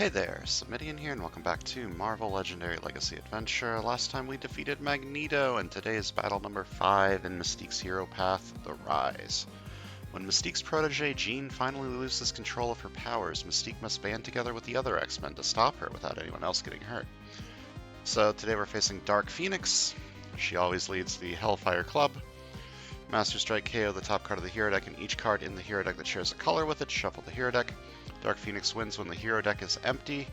Hey there, Samitian here, and welcome back to Marvel Legendary Legacy Adventure. Last time we defeated Magneto, and today is battle number 5 in Mystique's hero path, The Rise. When Mystique's protege Jean finally loses control of her powers, Mystique must band together with the other X-Men to stop her without anyone else getting hurt. So today we're facing Dark Phoenix. She always leads the Hellfire Club. Master Strike KO the top card of the hero deck, and each card in the hero deck that shares a color with it, shuffle the hero deck. Dark Phoenix wins when the hero deck is empty,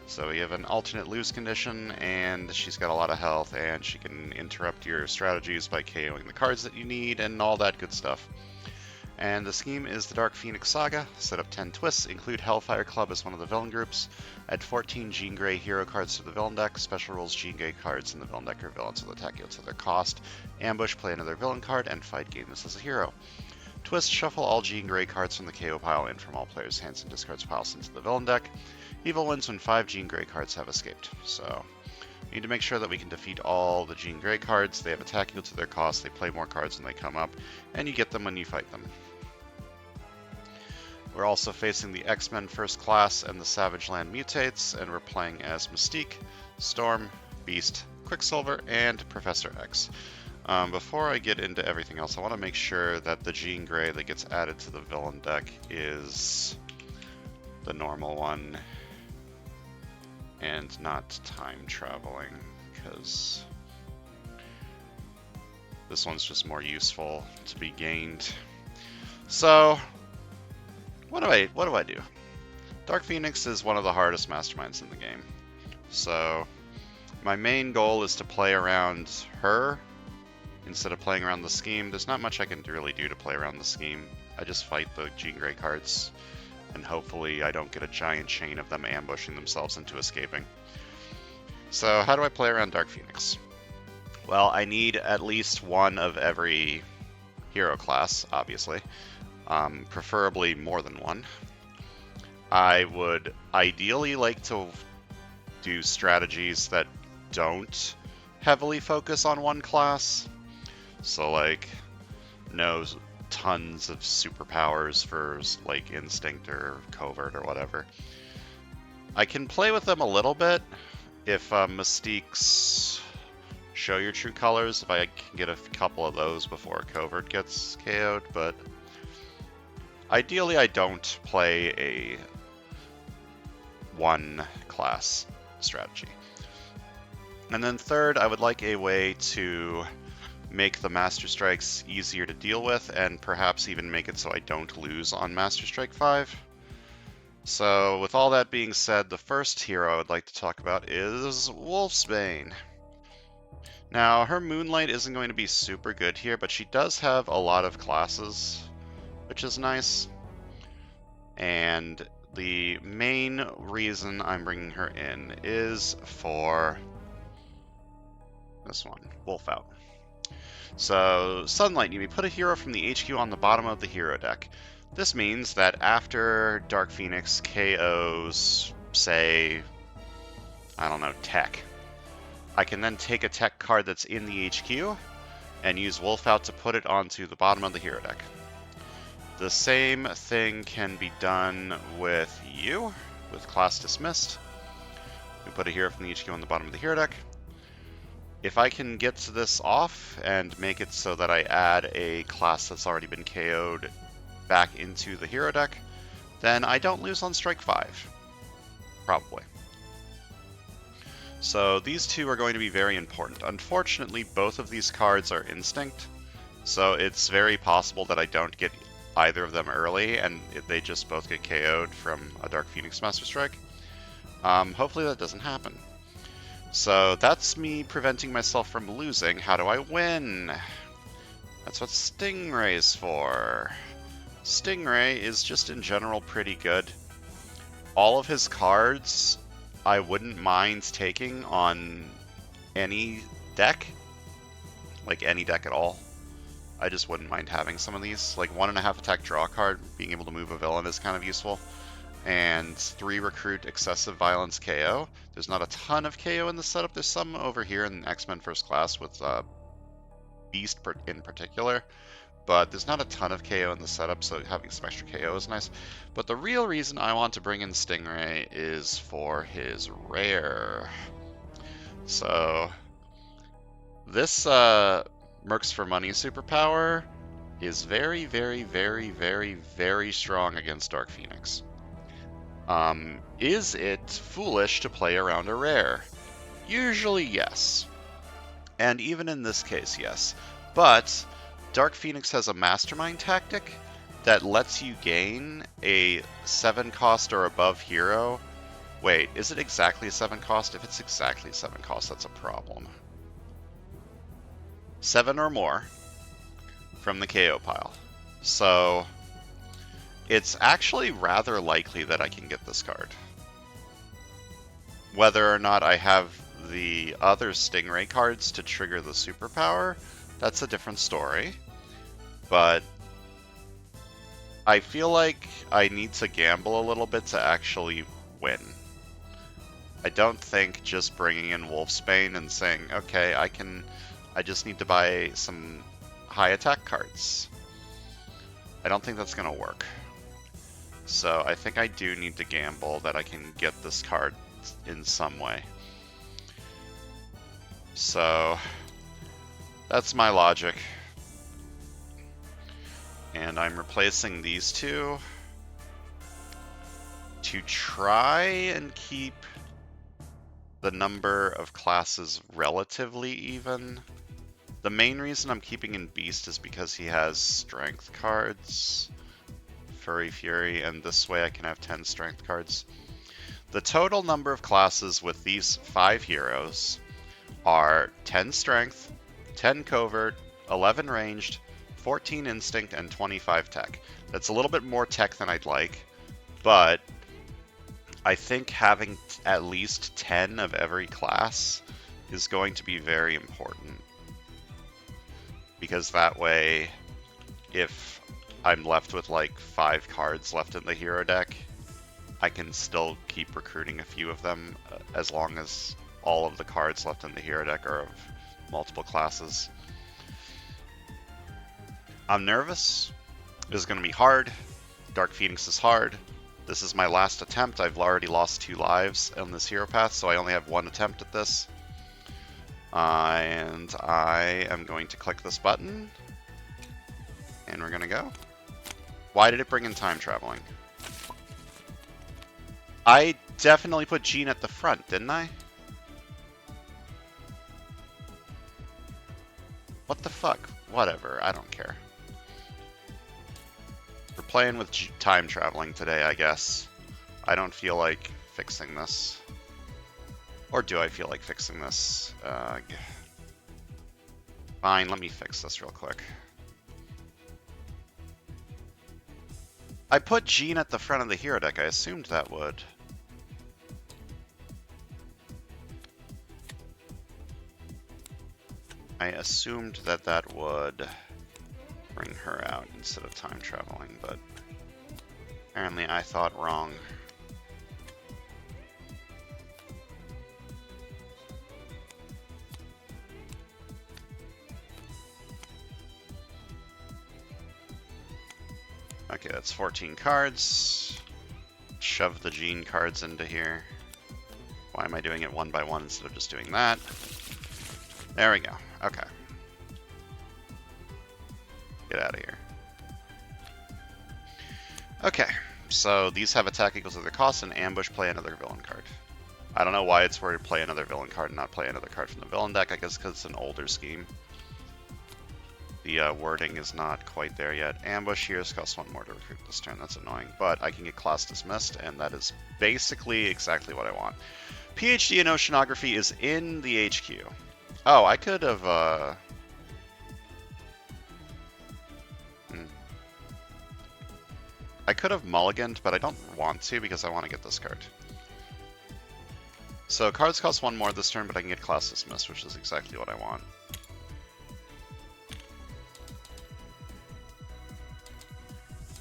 so we have an alternate lose condition, and she's got a lot of health, and she can interrupt your strategies by KOing the cards that you need, and all that good stuff. And the scheme is the Dark Phoenix Saga. Set up 10 twists, include Hellfire Club as one of the villain groups, add 14 Jean Grey hero cards to the villain deck, special rules Jean Grey cards in the villain deck are villains will attack you to their cost, ambush, play another villain card, and fight game this as a hero. Twist, shuffle all Jean Grey cards from the KO pile in from all players' hands and discards piles into the villain deck. Evil wins when 5 Jean Grey cards have escaped. So, we need to make sure that we can defeat all the Jean Grey cards. They have attack equal to their cost, they play more cards when they come up, and you get them when you fight them. We're also facing the X-Men First Class and the Savage Land Mutates, and we're playing as Mystique, Storm, Beast, Quicksilver, and Professor X. Before I get into everything else, I want to make sure that the Jean Grey that gets added to the villain deck is the normal one and not time traveling, because this one's just more useful to be gained. So, what do I do? Dark Phoenix is one of the hardest masterminds in the game. So, my main goal is to play around her instead of playing around the scheme. There's not much I can really do to play around the scheme. I just fight the Jean Grey cards, and hopefully I don't get a giant chain of them ambushing themselves into escaping. So how do I play around Dark Phoenix? Well, I need at least one of every hero class, obviously. Preferably more than one. I would ideally like to do strategies that don't heavily focus on one class. So, like, no tons of superpowers for, like, Instinct or Covert or whatever. I can play with them a little bit if Mystique's Show Your True Colors, if I can get a couple of those before Covert gets KO'd, but ideally I don't play a one-class strategy. And then third, I would like a way to make the Master Strikes easier to deal with, and perhaps even make it so I don't lose on Master Strike 5. So, with all that being said, the first hero I would like to talk about is Wolfsbane. Now, her Moonlight isn't going to be super good here, but she does have a lot of classes, which is nice. And the main reason I'm bringing her in is for this one, Wolf Out. So, Sunlight, you may put a hero from the HQ on the bottom of the hero deck. This means that after Dark Phoenix KOs, say, I don't know, Tech, I can then take a Tech card that's in the HQ and use Wolf Out to put it onto the bottom of the hero deck. The same thing can be done with you, with Class Dismissed. We put a hero from the HQ on the bottom of the hero deck. If I can get this off and make it so that I add a class that's already been KO'd back into the hero deck, then I don't lose on Strike 5. Probably. So these two are going to be very important. Unfortunately, both of these cards are Instinct, so it's very possible that I don't get either of them early, and they just both get KO'd from a Dark Phoenix Master Strike. Hopefully that doesn't happen. So that's me preventing myself from losing. How do I win? That's what Stingray's for. Stingray is just in general pretty good. All of his cards I wouldn't mind taking on any deck. Like any deck at all. I just wouldn't mind having some of these. Like 1.5 attack draw card, being able to move a villain is kind of useful. And 3 recruit excessive violence KO. There's not a ton of KO in the setup. There's some over here in X-Men First Class with Beast in particular. but there's not a ton of KO in the setup, so having some extra KO is nice. But the real reason I want to bring in Stingray is for his rare. So this Mercs for Money superpower is very, very, very, very, very strong against Dark Phoenix. Is it foolish to play around a rare? Usually, yes. And even in this case, yes. But Dark Phoenix has a Mastermind tactic that lets you gain a 7 cost or above hero. Wait, is it exactly a 7 cost? If it's exactly 7 cost, that's a problem. 7 or more from the KO pile. So it's actually rather likely that I can get this card. Whether or not I have the other Stingray cards to trigger the superpower, that's a different story. But I feel like I need to gamble a little bit to actually win. I don't think just bringing in Wolfsbane and saying, okay, I just need to buy some high attack cards. I don't think that's going to work. So I think I do need to gamble that I can get this card in some way. So that's my logic. And I'm replacing these two to try and keep the number of classes relatively even. The main reason I'm keeping in Beast is because he has strength cards, Furry Fury, and this way I can have 10 strength cards. The total number of classes with these 5 heroes are 10 strength, 10 covert, 11 ranged, 14 instinct, and 25 tech. That's a little bit more tech than I'd like, but I think having at least 10 of every class is going to be very important. Because that way, if I'm left with like 5 cards left in the hero deck, I can still keep recruiting a few of them as long as all of the cards left in the hero deck are of multiple classes. I'm nervous. This is going to be hard. Dark Phoenix is hard. This is my last attempt. I've already lost 2 lives on this hero path, so I only have 1 attempt at this. And I am going to click this button. And we're going to go. Why did it bring in time traveling? I definitely put Jean at the front, didn't I? What the fuck? Whatever, I don't care. We're playing with time traveling today, I guess. I don't feel like fixing this. Or do I feel like fixing this? Fine, let me fix this real quick. I put Jean at the front of the hero deck. I assumed that would. I assumed that that would bring her out instead of time traveling, but apparently I thought wrong. Okay, that's 14 cards. Shove the Jean cards into here. Why am I doing it one by one instead of just doing that? There we go. Okay. Get out of here. Okay, so these have attack equals to their cost, and ambush, play another villain card. I don't know why it's where to play another villain card and not play another card from the villain deck. I guess because it's an older scheme. The wording is not quite there yet. Ambush heroes cost 1 more to recruit this turn. That's annoying, but I can get class dismissed, and that is basically exactly what I want. PhD in Oceanography is in the HQ. Oh, I could have, I could have mulliganed, but I don't want to because I want to get this card. So cards cost 1 more this turn, but I can get class dismissed, which is exactly what I want.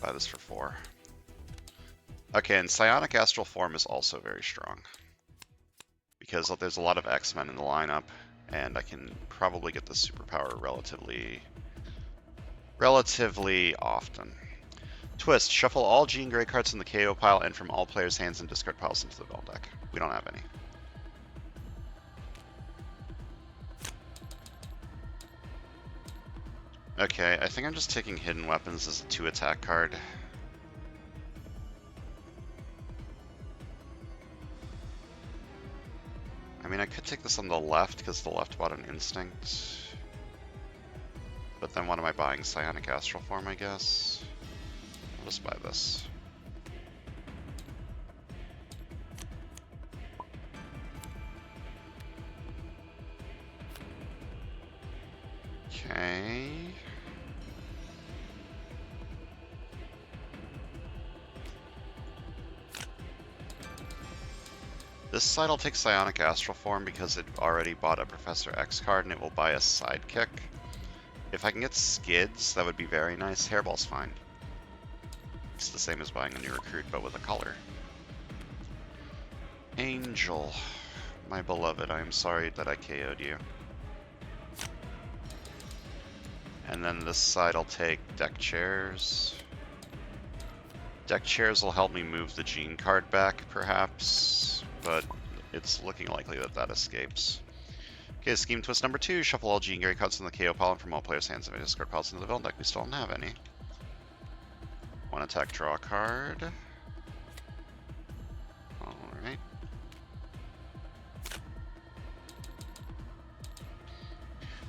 Buy this for 4. Okay, and Psionic Astral Form is also very strong. Because there's a lot of X-Men in the lineup, and I can probably get the superpower relatively relatively often. Twist, shuffle all Gene Gray cards in the KO pile and from all players' hands and discard piles into the villain deck. We don't have any. Okay, I think I'm just taking Hidden Weapons as a 2 attack card. I mean, I could take this on the left because the left bought an Instinct. But then what am I buying? Psionic Astral Form, I guess? I'll just buy this. Okay. This side I'll take Psionic Astral Form because it already bought a Professor X card and it will buy a Sidekick. If I can get Skids, that would be very nice. Hairball's fine. It's the same as buying a new recruit, but with a color. Angel, my beloved, I am sorry that I KO'd you. And then this side I'll take Deck Chairs. Deck Chairs will help me move the Gene card back, perhaps, but it's looking likely that that escapes. Okay, Scheme Twist number 2. Shuffle all Gene Gray cards in the KO pile and from all players' hands and discard piles into the villain deck. We still don't have any. 1 attack, draw a card. Alright.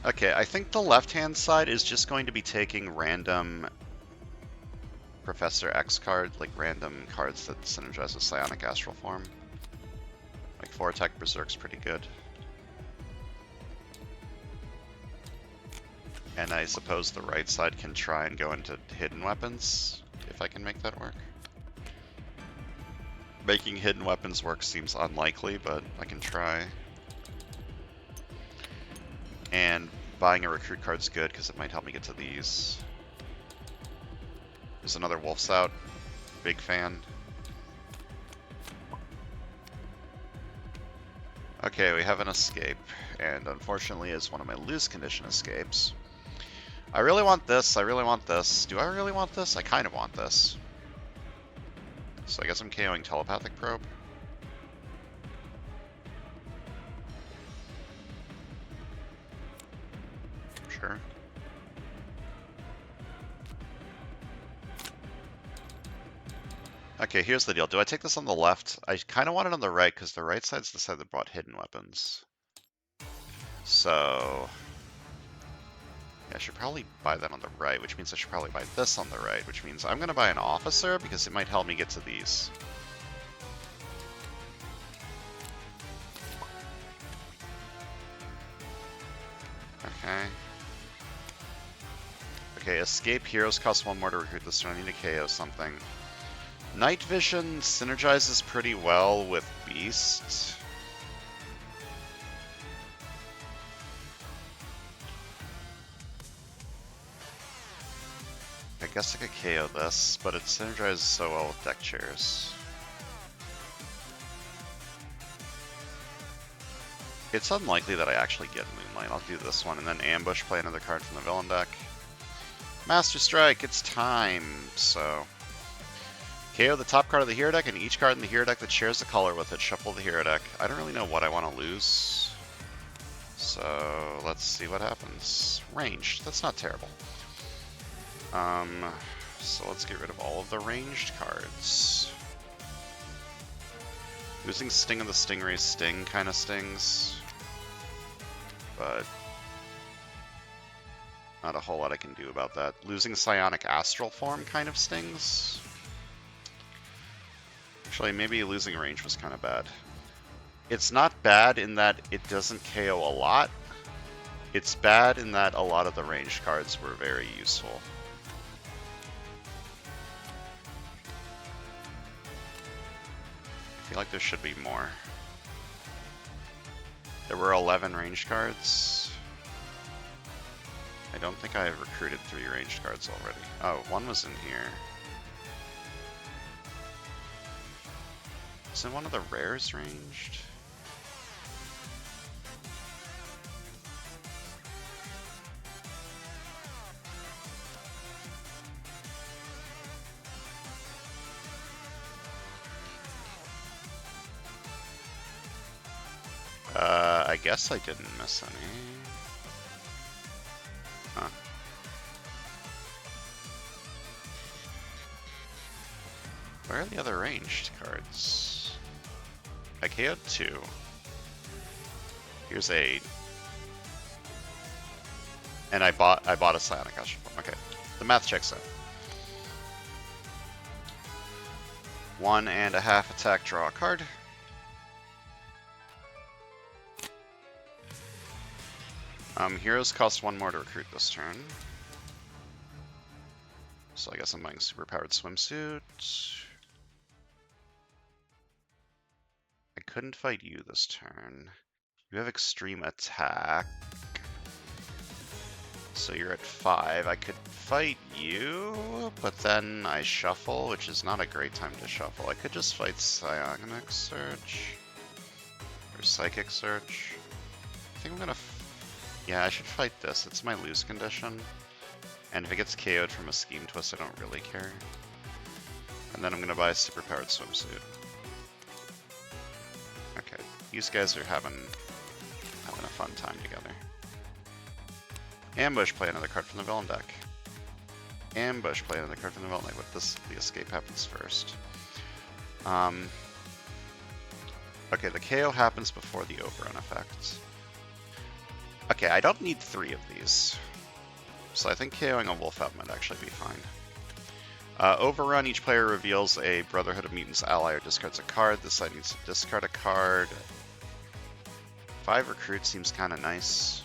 Okay, I think the left-hand side is just going to be taking random Professor X cards, like random cards that synergize with Psionic Astral Form. Like 4 attack Berserk's pretty good. And I suppose the right side can try and go into Hidden Weapons, if I can make that work. Making Hidden Weapons work seems unlikely, but I can try. And buying a recruit card's good, because it might help me get to these. There's another Wolf's out. Big fan. Okay, we have an escape, and unfortunately it's one of my lose condition escapes. I really want this, I really want this. Do I really want this? I kind of want this. So I guess I'm KOing Telepathic Probe. Sure. Okay, here's the deal. Do I take this on the left? I kind of want it on the right, because the right side's the side that brought Hidden Weapons. So yeah, I should probably buy that on the right, which means I should probably buy this on the right, which means I'm going to buy an Officer, because it might help me get to these. Okay. Okay, Escape Heroes cost 1 more to recruit this turn. I need to KO something. Night Vision synergizes pretty well with Beast. I guess I could KO this, but it synergizes so well with Deck Chairs. It's unlikely that I actually get Moonlight. I'll do this one and then ambush, play another card from the villain deck. Master Strike, it's time! So KO the top card of the hero deck, and each card in the hero deck that shares the color with it, shuffle the hero deck. I don't really know what I want to lose, so let's see what happens. Ranged, that's not terrible. So let's get rid of all of the ranged cards. Losing Sting of the Stingray's Sting kind of stings, but not a whole lot I can do about that. Losing Psionic Astral Form kind of stings. Actually, maybe losing range was kind of bad. It's not bad in that it doesn't KO a lot. It's bad in that a lot of the ranged cards were very useful. I feel like there should be more. There were 11 ranged cards. I don't think I have recruited 3 ranged cards already. Oh, 1 was in here. Isn't one of the rares ranged? I guess I didn't miss any. Huh. Where are the other ranged cards? I KO'd 2. Here's 8. And I bought a Psionic Astral Form. Okay. The math checks out. 1.5 attack, draw a card. Heroes cost 1 more to recruit this turn. So I guess I'm buying Superpowered Swimsuit. I couldn't fight you this turn. You have Extreme Attack. So you're at 5. I could fight you, but then I shuffle, which is not a great time to shuffle. I could just fight Psionic Surge. Or Psychic Surge. I think I'm gonna... yeah, I should fight this. It's my lose condition. And if it gets KO'd from a Scheme Twist, I don't really care. And then I'm gonna buy a Superpowered Swimsuit. Okay, these guys are having a fun time together. Ambush, play another card from the villain deck. Ambush, play another card from the villain deck. But this, the escape happens first. Okay, the KO happens before the overrun effect. Okay, I don't need 3 of these. So I think KOing a wolf out might actually be fine. Overrun, each player reveals a Brotherhood of Mutants ally or discards a card. This side needs to discard a card. 5 recruit seems kind of nice.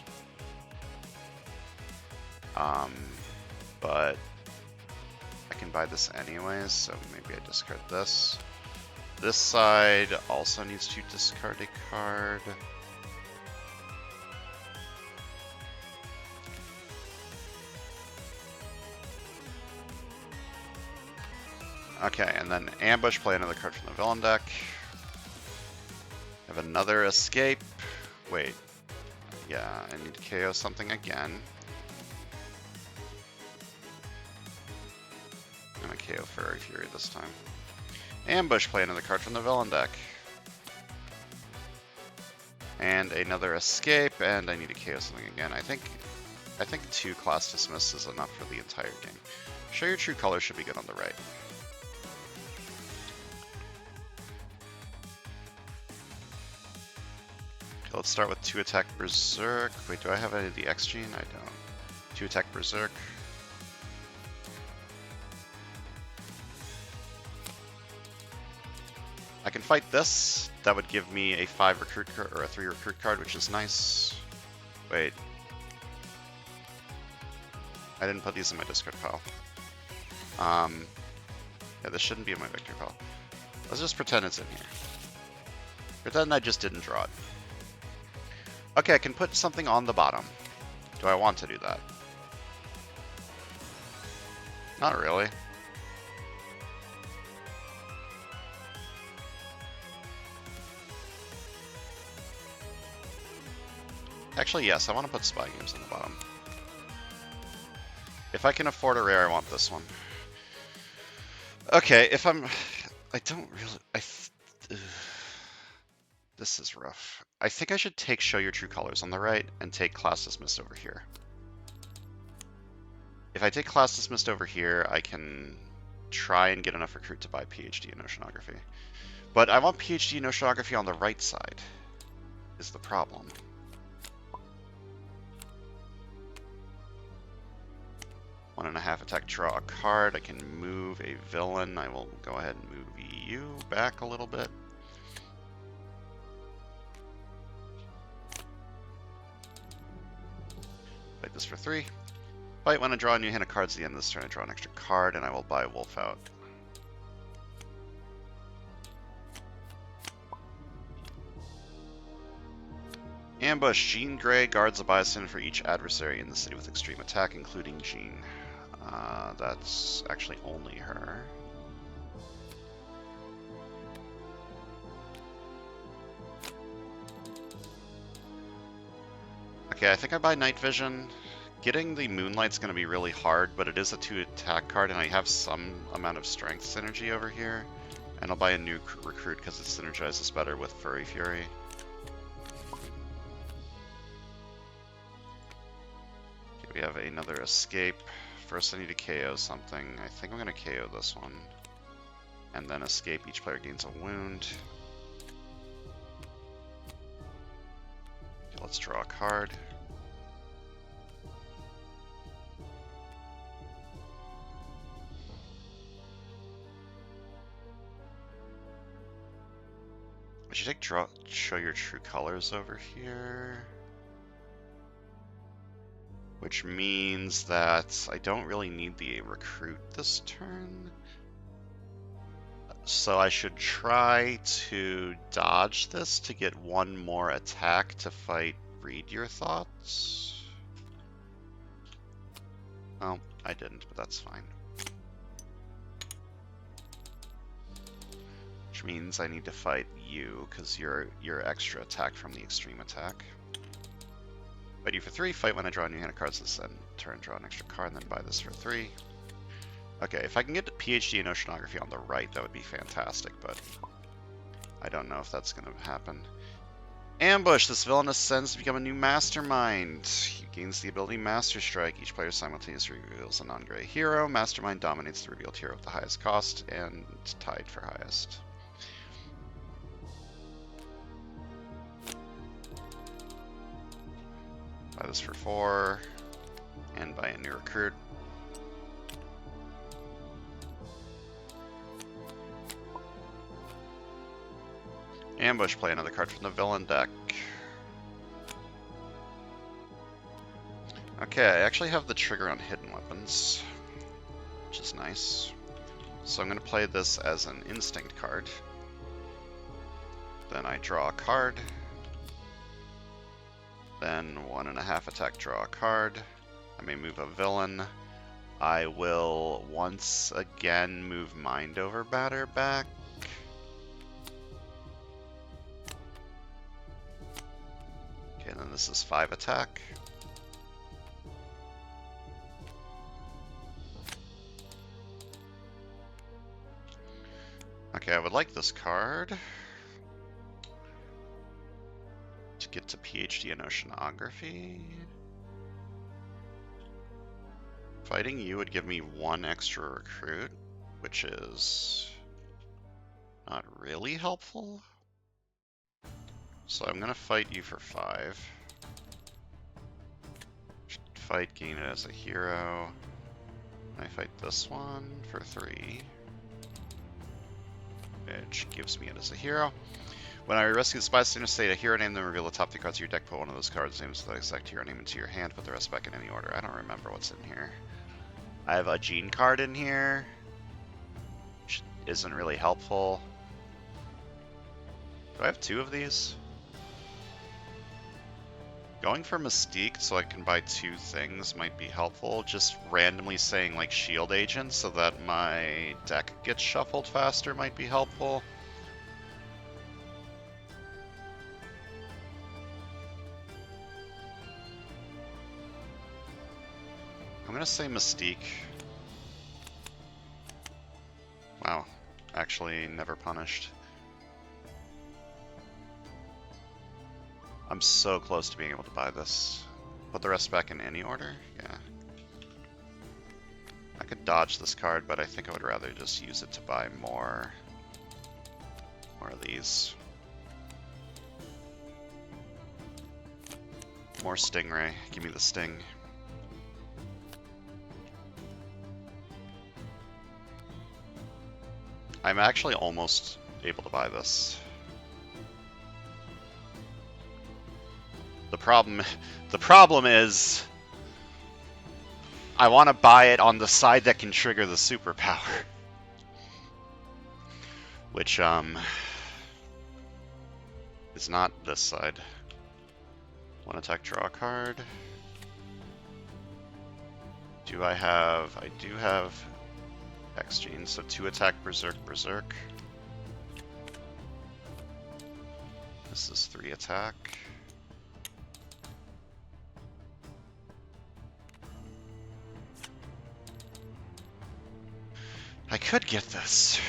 But I can buy this anyways, so maybe I discard this. This side also needs to discard a card. Okay, and then Ambush, play another card from the villain deck. Have another escape. Wait. Yeah, I need to KO something again. I'm gonna KO Furry Fury this time. Ambush, play another card from the villain deck. And another escape, and I need to KO something again. I think 2 class dismiss is enough for the entire game. Show your true colors should be good on the right. Okay, let's start with 2 attack Berserk. Wait, do I have any of the X gene? I don't. 2 attack Berserk. I can fight this. That would give me a 5 recruit card, or a 3 recruit card, which is nice. Wait. I didn't put these in my discard pile. Yeah, this shouldn't be in my victory pile. Let's just pretend it's in here. Pretend I just didn't draw it. Okay, I can put something on the bottom. Do I want to do that? Not really. Actually, yes, I want to put Spy Games on the bottom. If I can afford a rare, I want this one. Okay, if I'm... I don't really... This is rough. I think I should take Show Your True Colors on the right and take Class Dismissed over here. If I take Class Dismissed over here, I can try and get enough recruit to buy PhD in Oceanography. But I want PhD in Oceanography on the right side, is the problem. One and a half attack, draw a card. I can move a villain. I will go ahead and move you back a little bit. Fight this for 3. Fight when I draw a new hand of cards at the end of this turn. I draw an extra card, and I will buy Wolf out. Ambush. Jean Grey guards a bison for each adversary in the city with extreme attack, including Jean. That's actually only her. Okay, I think I buy Night Vision. Getting the Moonlight's going to be really hard, but it is a 2 attack card, and I have some amount of strength synergy over here. And I'll buy a new recruit because it synergizes better with Furry Fury. We have another escape. First I need to KO something. I think I'm going to KO this one. And then escape. Each player gains a wound. Okay, let's draw a card. I should take show your true colors over here. Which means that I don't really need the recruit this turn. So I should try to dodge this to get one more attack to fight Read Your Thoughts. Oh, I didn't, but that's fine. Which means I need to fight you, because you're extra attack from the extreme attack. Fight you for 3, fight when I draw a new hand of cards this end turn, draw an extra card, and then buy this for 3. Okay, if I can get the PhD in Oceanography on the right, that would be fantastic, but I don't know if that's going to happen. Ambush! This villain ascends to become a new mastermind. He gains the ability Master Strike. Each player simultaneously reveals a non-gray hero. Mastermind dominates the revealed hero with the highest cost, and tied for highest. Buy this for 4, and buy a new recruit. Ambush, play another card from the villain deck. Okay, I actually have the trigger on hidden weapons, which is nice. So I'm going to play this as an instinct card. Then I draw a card. Then 1.5 attack, draw a card. I may move a villain. I will once again move Mind Over Batter back. Okay, and then this is 5 attack. Okay, I would like this card to get to PhD in Oceanography. Fighting you would give me 1 extra recruit, which is not really helpful. So I'm going to fight you for 5. Fight, gain it as a hero. I fight this one for 3. Which gives me it as a hero. When I rescue the spies in a state, a hero name, then reveal the top 3 cards of your deck. Put one of those cards' names to the exact hero name into your hand. Put the rest back in any order. I don't remember what's in here. I have a Gene card in here, which isn't really helpful. Do I have 2 of these? Going for Mystique so I can buy 2 things might be helpful. Just randomly saying like Shield Agent so that my deck gets shuffled faster might be helpful. I'm gonna say Mystique. Wow, actually never punished. I'm so close to being able to buy this. Put the rest back in any order? Yeah. I could dodge this card, but I think I would rather just use it to buy more of these. More Stingray. Give me the Sting. I'm actually almost able to buy this. The problem is I want to buy it on the side that can trigger the superpower. Which is not this side. 1 attack, draw a card. I do have X Gene, so 2 attack, Berserk, Berserk. This is 3 attack. I could get this.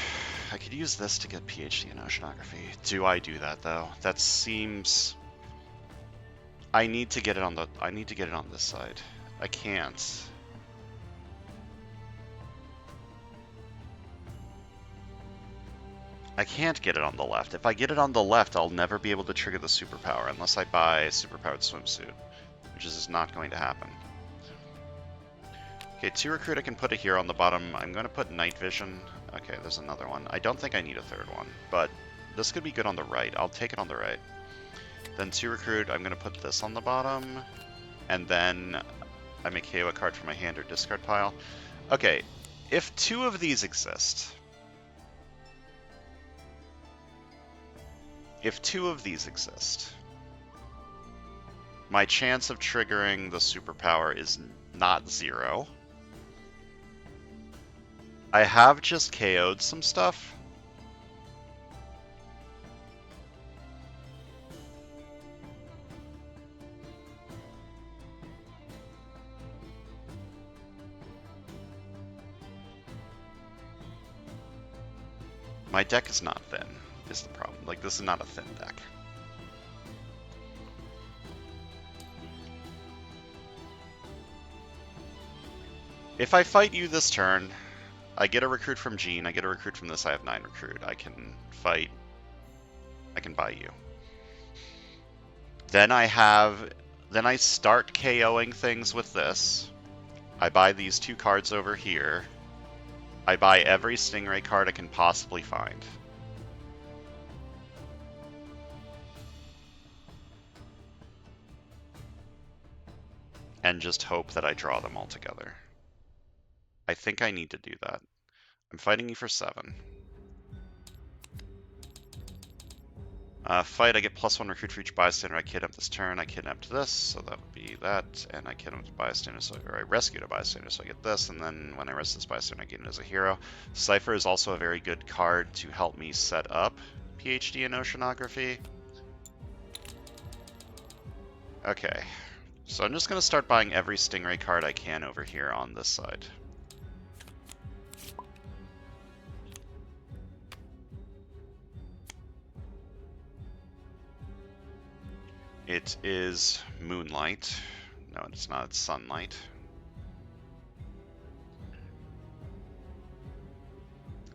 I could use this to get PhD in Oceanography. Do I do that though? That seems. I need to get it on this side. I can't. I can't get it on the left. If I get it on the left, I'll never be able to trigger the superpower unless I buy a superpowered swimsuit, which is just not going to happen. Okay, 2 recruit, I can put it here on the bottom. I'm going to put night vision. Okay, there's another one. I don't think I need a third one, but this could be good on the right. I'll take it on the right. Then 2 recruit, I'm going to put this on the bottom, and then I make KO a card from my hand or discard pile. Okay, if 2 of these exist, my chance of triggering the superpower is not 0. I have just KO'd some stuff. My deck is not thin, is the problem. Like, this is not a thin deck. If I fight you this turn, I get a recruit from Jean, I get a recruit from this, I have 9 recruit. I can fight, I can buy you. Then I start KOing things with this. I buy these 2 cards over here. I buy every Stingray card I can possibly find. And just hope that I draw them all together. I think I need to do that. I'm fighting you for 7. Fight, I get +1 recruit for each bystander I kidnap this turn. I kidnapped this, so that would be that. And I kidnapped a bystander, or I rescued a bystander, so I get this. And then when I rescue this bystander, I get it as a hero. Cypher is also a very good card to help me set up PhD in Oceanography. Okay, so I'm just going to start buying every Stingray card I can over here on this side. It is Moonlight. No, it's not. It's Sunlight.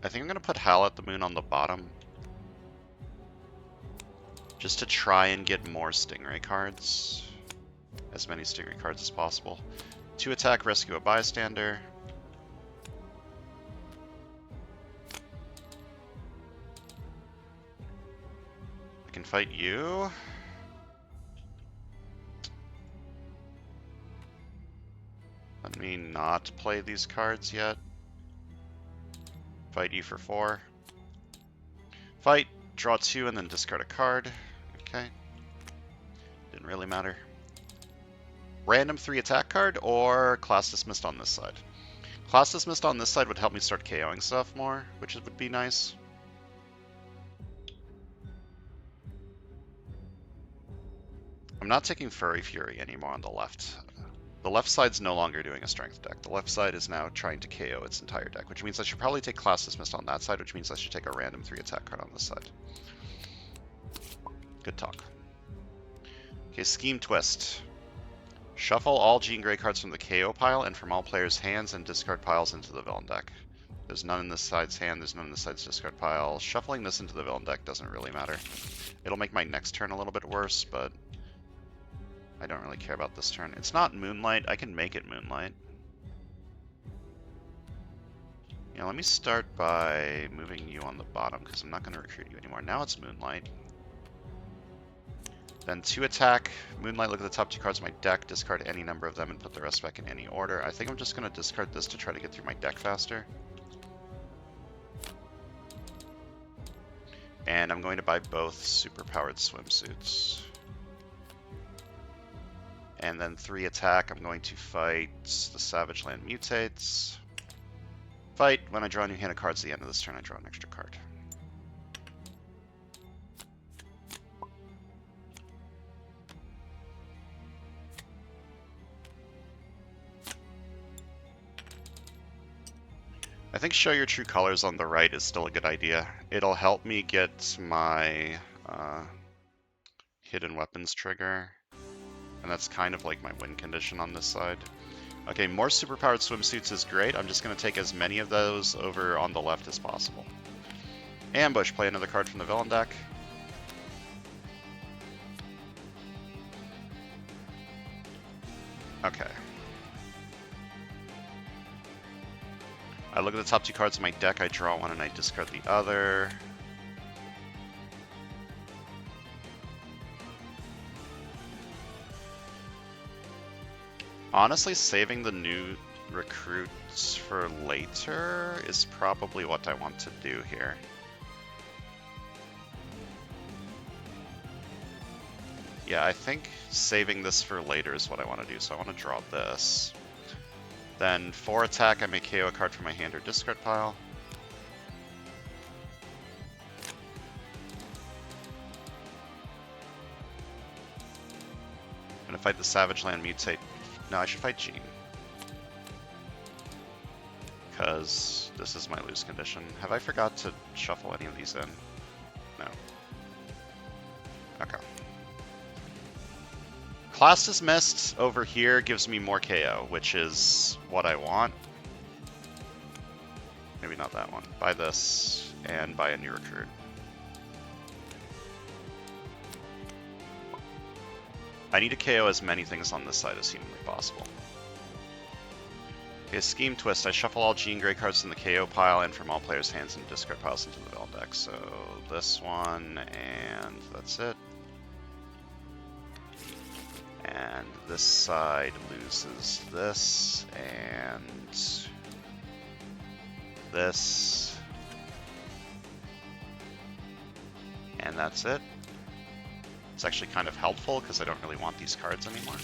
I think I'm going to put Howl at the Moon on the bottom. Just to try and get more Stingray cards. As many Stingray cards as possible. 2 attack, rescue a bystander. I can fight you. Let me not play these cards yet. Fight you for 4. Fight, draw 2, and then discard a card. Okay. Didn't really matter. Random 3 attack card or class dismissed on this side. Class dismissed on this side would help me start KOing stuff more, which would be nice. I'm not taking Furry Fury anymore on the left. The left side's no longer doing a strength deck. The left side is now trying to KO its entire deck, which means I should probably take class dismissed on that side, which means I should take a random 3 attack card on this side. Good talk. Okay, Scheme Twist. Shuffle all Jean Grey cards from the KO pile and from all players' hands and discard piles into the villain deck. There's none in this side's hand, there's none in this side's discard pile. Shuffling this into the villain deck doesn't really matter. It'll make my next turn a little bit worse, but I don't really care about this turn. It's not Moonlight. I can make it Moonlight. Yeah, let me start by moving you on the bottom because I'm not going to recruit you anymore. Now it's Moonlight. Then 2 attack. Moonlight, look at the top 2 cards of my deck, discard any number of them and put the rest back in any order. I think I'm just going to discard this to try to get through my deck faster. And I'm going to buy both superpowered swimsuits. And then 3 attack, I'm going to fight the Savage Land Mutates. Fight, when I draw a new hand of cards at the end of this turn, I draw an extra card. I think show your true colors on the right is still a good idea. It'll help me get my hidden weapons trigger. And that's kind of like my win condition on this side. Okay, more superpowered swimsuits is great. I'm just going to take as many of those over on the left as possible. Ambush, play another card from the villain deck. Okay. I look at the top two cards of my deck, I draw one and I discard the other. Honestly, saving the new recruits for later is probably what I want to do here. Yeah, I think saving this for later is what I want to do, so I want to draw this. Then, for attack, I may KO a card from my hand or discard pile. I'm going to fight the Savage Land Mutate. No, I should fight Gene. Because this is my lose condition. Have I forgot to shuffle any of these in? No. Okay. Class Dismissed over here gives me more KO, which is what I want. Maybe not that one. Buy this, and buy a new recruit. I need to KO as many things on this side as humanly possible. Okay, Scheme Twist. I shuffle all Jean Grey cards in the KO pile and from all players' hands and discard piles into the villain deck. So this one, and that's it. And this side loses this, and this, and that's it. It's actually kind of helpful because I don't really want these cards anymore.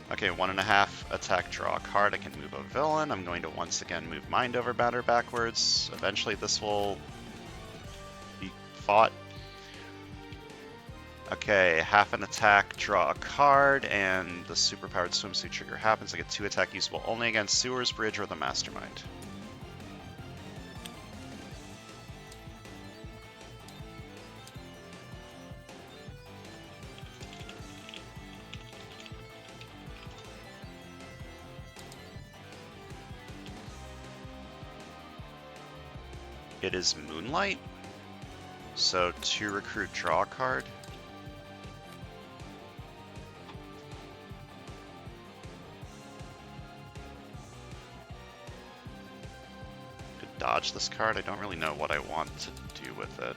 Okay, 1.5 attack, draw a card. I can move a villain. I'm going to once again move Mind Over Matter backwards. Eventually this will be fought. Okay, half an attack, draw a card, and the superpowered swimsuit trigger happens. I get 2 attack usable only against Sewers, Bridge, or the Mastermind. It is Moonlight, so to recruit, draw a card. Could dodge this card. I don't really know what I want to do with it.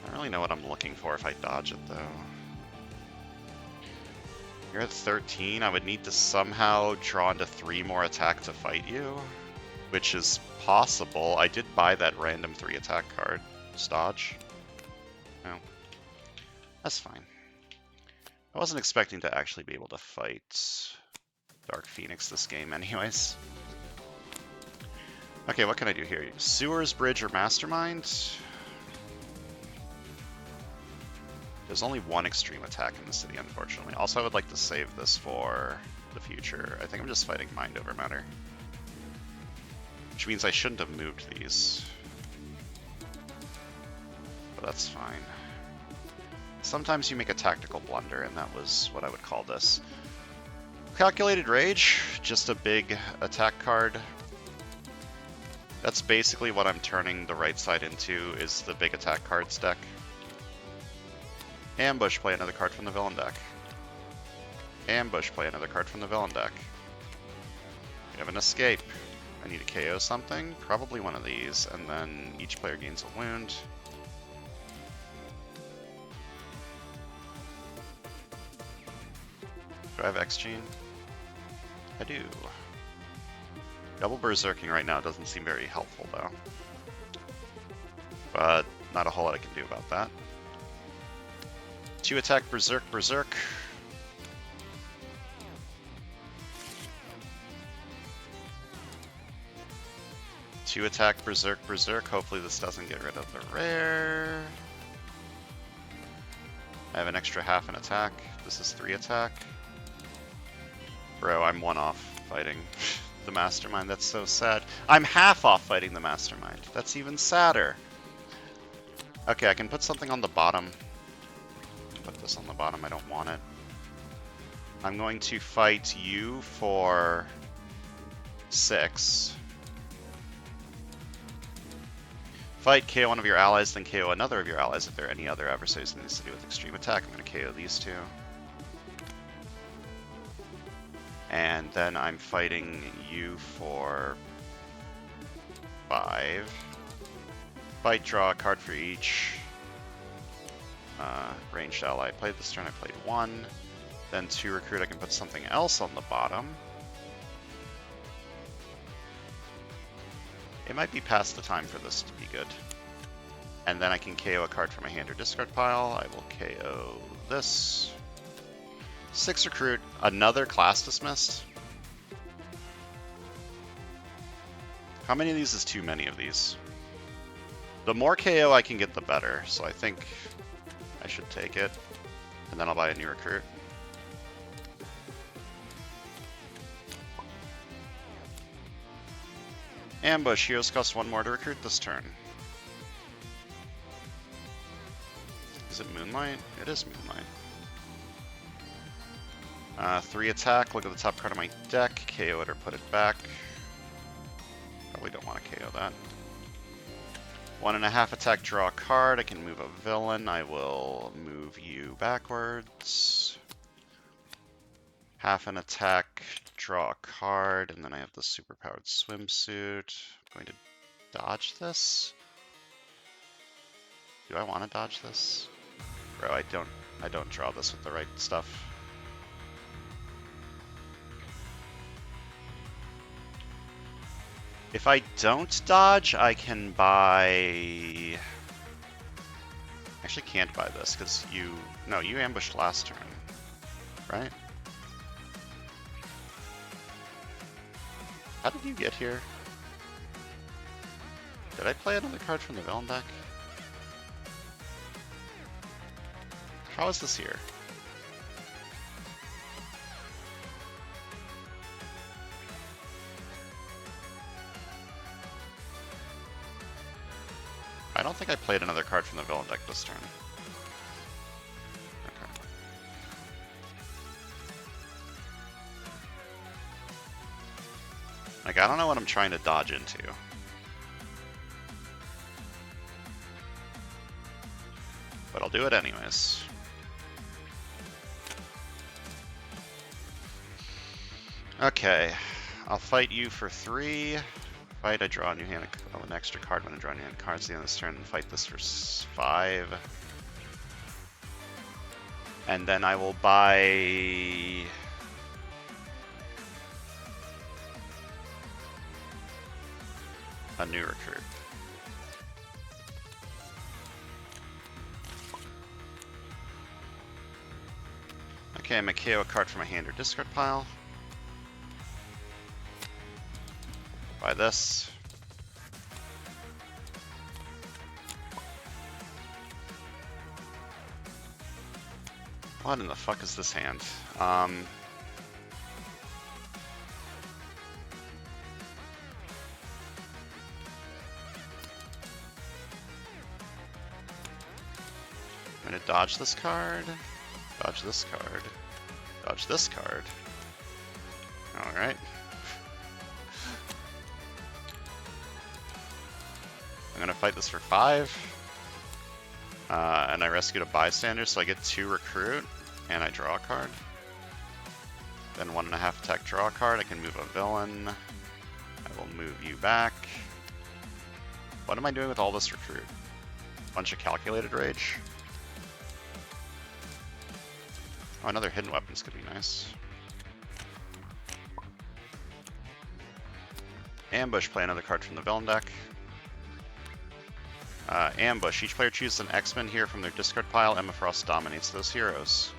I don't really know what I'm looking for if I dodge it, though. You're at 13, I would need to somehow draw into 3 more attack to fight you, which is possible. I did buy that random 3 attack card. Just dodge. No. That's fine. I wasn't expecting to actually be able to fight Dark Phoenix this game anyways. Okay, what can I do here? Sewers, Bridge, or Mastermind? There's only 1 extreme attack in the city, unfortunately. Also, I would like to save this for the future. I think I'm just fighting Mind Over Matter. Which means I shouldn't have moved these. But that's fine. Sometimes you make a tactical blunder, and that was what I would call this. Calculated Rage, just a big attack card. That's basically what I'm turning the right side into, is the big attack cards deck. Ambush, play another card from the villain deck. Ambush, play another card from the villain deck. We have an escape. I need to KO something, probably one of these, and then each player gains a wound. Do I have X-Gene? I do. Double Berserking right now doesn't seem very helpful, though. But not a whole lot I can do about that. 2 attack, Berserk, Berserk. Two attack, Berserk, Berserk. Hopefully this doesn't get rid of the rare. I have an extra half an attack. This is 3 attack. Bro, I'm 1 off fighting. the Mastermind. That's so sad. I'm half off fighting the Mastermind. That's even sadder. Okay, I can put something on the bottom. Put this on the bottom. I don't want it. I'm going to fight you for 6. Fight, KO one of your allies, then KO another of your allies if there are any other adversaries in the city with extreme attack. I'm going to KO these 2. And then I'm fighting you for 5. Fight, draw a card for each ranged ally. I played this turn, I played 1. Then 2 recruit, I can put something else on the bottom. It might be past the time for this to be good. And then I can KO a card from my hand or discard pile. I will KO this. 6 recruit, another class dismissed. How many of these is too many of these? The more KO I can get, the better. So I think I should take it. And then I'll buy a new recruit. Ambush. Heroes cost 1 more to recruit this turn. Is it Moonlight? It is Moonlight. 3 attack. Look at the top card of my deck. KO it or put it back. Probably don't want to KO that. 1.5 attack. Draw a card. I can move a villain. I will move you backwards. Half an attack. Draw a card, and then I have the superpowered swimsuit. I'm going to dodge this. Do I want to dodge this? Bro, I don't draw this with the right stuff. If I don't dodge, I can buy... Actually can't buy this, because you ambushed last turn, right? How did you get here? Did I play another card from the villain deck? How is this here? I don't think I played another card from the villain deck this turn. Okay. Like, I don't know what I'm trying to dodge into. But I'll do it anyways. Okay, I'll fight you for 3. Fight, I draw a new hand, an extra card when I draw a new hand cards at the end of this turn, and fight this for 5. And then I will buy... a new recruit. Okay, I'm going to KO a card from my hand or discard pile. Buy this. What in the fuck is this hand? I'm gonna dodge this card, dodge this card, dodge this card. Alright. I'm gonna fight this for 5. And I rescued a bystander, so I get 2 recruit, and I draw a card. Then 1.5 attack, draw a card. I can move a villain. I will move you back. What am I doing with all this recruit? Bunch of calculated rage? Oh, another hidden weapons could be nice. Ambush, play another card from the villain deck. Ambush. Each player chooses an X-Men here from their discard pile. Emma Frost dominates those heroes.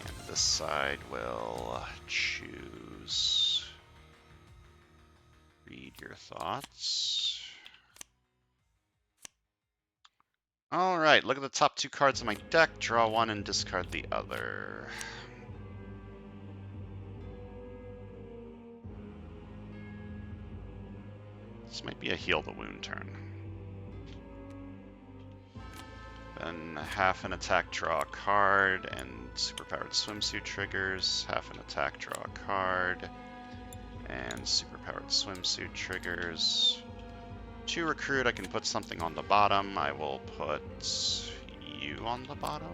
And this side will choose... Read your thoughts. Alright, look at the top 2 cards of my deck, draw 1 and discard the other. This might be a heal the wound turn. Then half an attack, draw a card, and superpowered swimsuit triggers. Half an attack, draw a card, and superpowered swimsuit triggers. To recruit, I can put something on the bottom. I will put you on the bottom.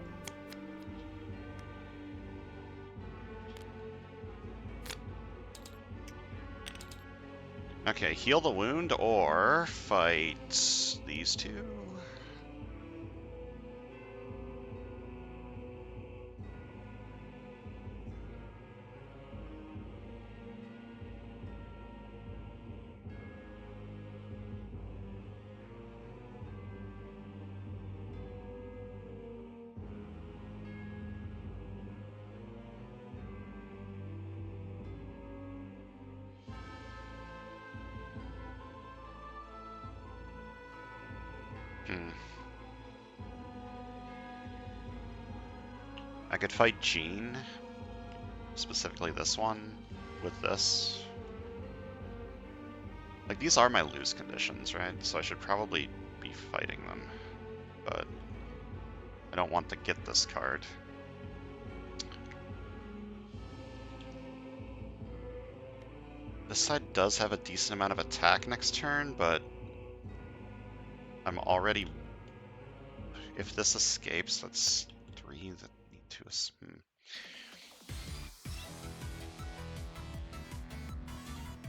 Okay, heal the wound or fight these two. I could fight Jean, specifically this one, with this. Like, these are my lose conditions, right? So I should probably be fighting them. But I don't want to get this card. This side does have a decent amount of attack next turn, but I'm already... If this escapes, that's 3 that need to...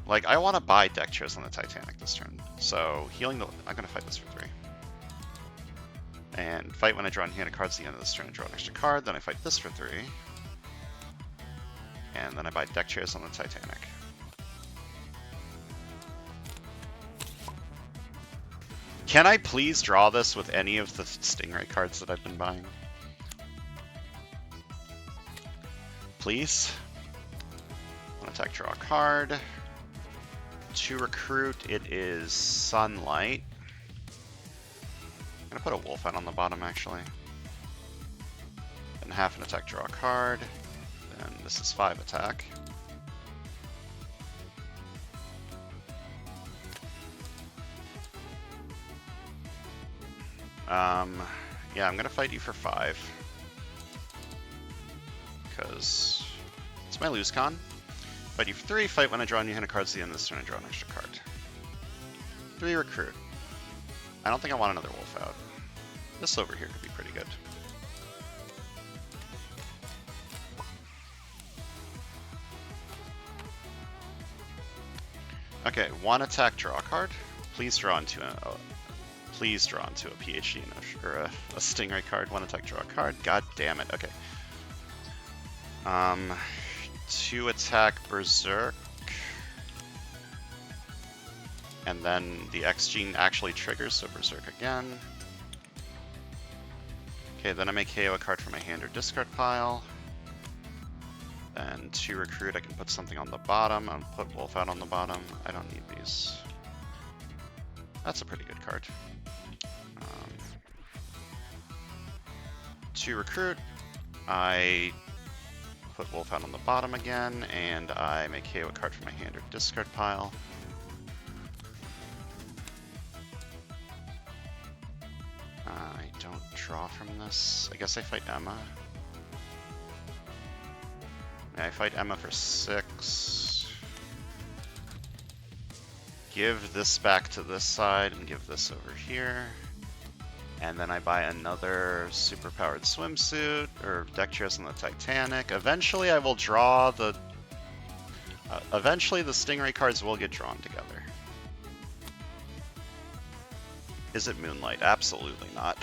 Like, I want to buy deck chairs on the Titanic this turn, so healing the... I'm going to fight this for 3. And fight when I draw in hand cards at the end of this turn and draw an extra card, then I fight this for 3. And then I buy deck chairs on the Titanic. Can I please draw this with any of the Stingray cards that I've been buying? Please? One attack, draw a card. To recruit, it is Sunlight. I'm gonna put a wolf out on the bottom, actually. And half an attack, draw a card. And this is 5 attack. Yeah, I'm gonna fight you for 5. Because it's my lose con. Fight you for 3, fight when I draw a new hand of cards at the end of this turn, I draw an extra card. 3 recruit. I don't think I want another wolf out. This over here could be pretty good. Okay, 1 attack, draw a card. Please draw into a PhD or a Stingray card. 1 attack, draw a card. God damn it. Okay. 2 attack, Berserk. And then the X gene actually triggers, so Berserk again. Okay, then I may KO a card from my hand or discard pile. And to recruit, I can put something on the bottom. I'll put Wolf out on the bottom. I don't need these. That's a pretty good card. To recruit, I put Wolf out on the bottom again, and I may KO a card from my hand or discard pile. I don't draw from this. I guess I fight Emma. Yeah, I fight Emma for 6. Give this back to this side and give this over here. And then I buy another superpowered swimsuit or deck chairs on the Titanic. Eventually I will draw the... eventually the Stingray cards will get drawn together. Is it Moonlight? Absolutely not.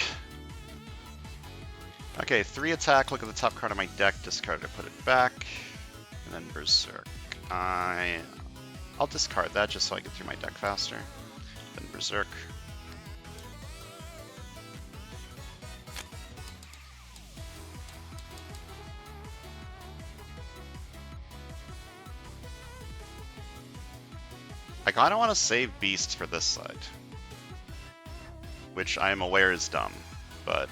Okay, 3 attack, look at the top card of my deck, discard it, put it back. And then Berserk. I'll discard that just so I get through my deck faster. Then Berserk. I kinda wanna save Beasts for this side. Which I am aware is dumb. but